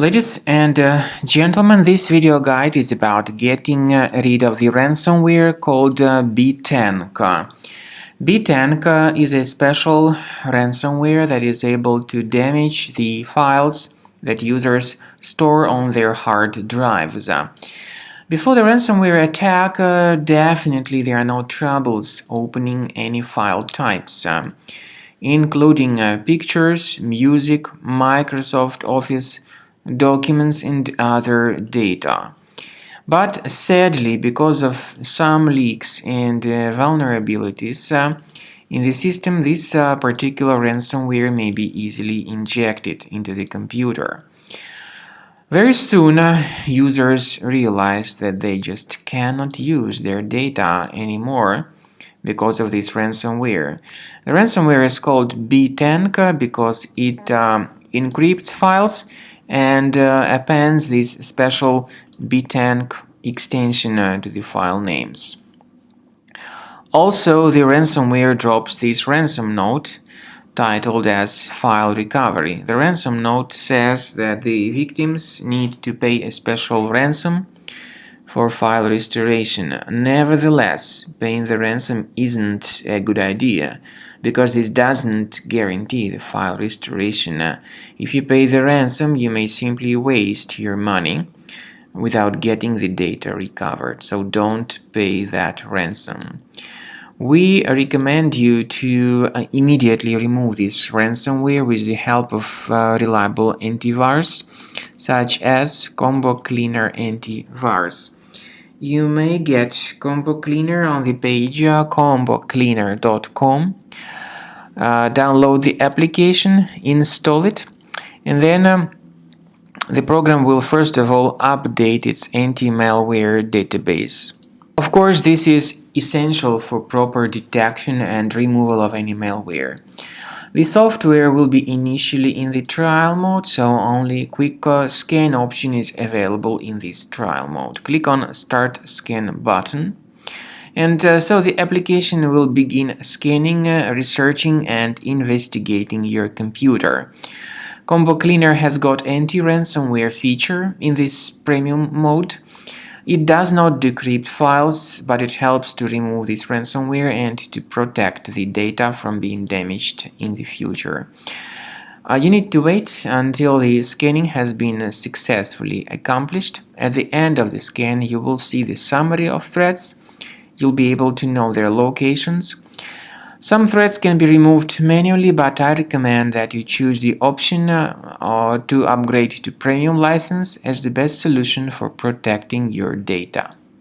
Ladies and gentlemen, this video guide is about getting rid of the ransomware called Bitenc. Bitenc is a special ransomware that is able to damage the files that users store on their hard drives. Before the ransomware attack, definitely there are no troubles opening any file types, including pictures, music, Microsoft Office, documents and other data. But sadly, because of some leaks and vulnerabilities in the system, this particular ransomware may be easily injected into the computer. Very soon, users realize that they just cannot use their data anymore because of this ransomware. The ransomware is called Bitenc because it encrypts files and appends this special Bitenc extension to the file names. Also, the ransomware drops this ransom note titled as file recovery. The ransom note says that the victims need to pay a special ransom for file restoration. Nevertheless, paying the ransom isn't a good idea because this doesn't guarantee the file restoration. If you pay the ransom, you may simply waste your money without getting the data recovered. So don't pay that ransom. We recommend you to immediately remove this ransomware with the help of reliable antivirus such as Combo Cleaner Antivirus. You may get Combo Cleaner on the page combocleaner.com. Download the application, install it, and then the program will first of all update its anti-malware database. Of course, this is essential for proper detection and removal of any malware. The software will be initially in the trial mode, so only quick scan option is available in this trial mode. Click on Start Scan button, and so the application will begin scanning, researching and investigating your computer. Combo Cleaner has got anti-ransomware feature in this premium mode. It does not decrypt files, but it helps to remove this ransomware and to protect the data from being damaged in the future. You need to wait until the scanning has been successfully accomplished. At the end of the scan, you will see the summary of threats. You'll be able to know their locations. Some threats can be removed manually, but I recommend that you choose the option to upgrade to premium license as the best solution for protecting your data.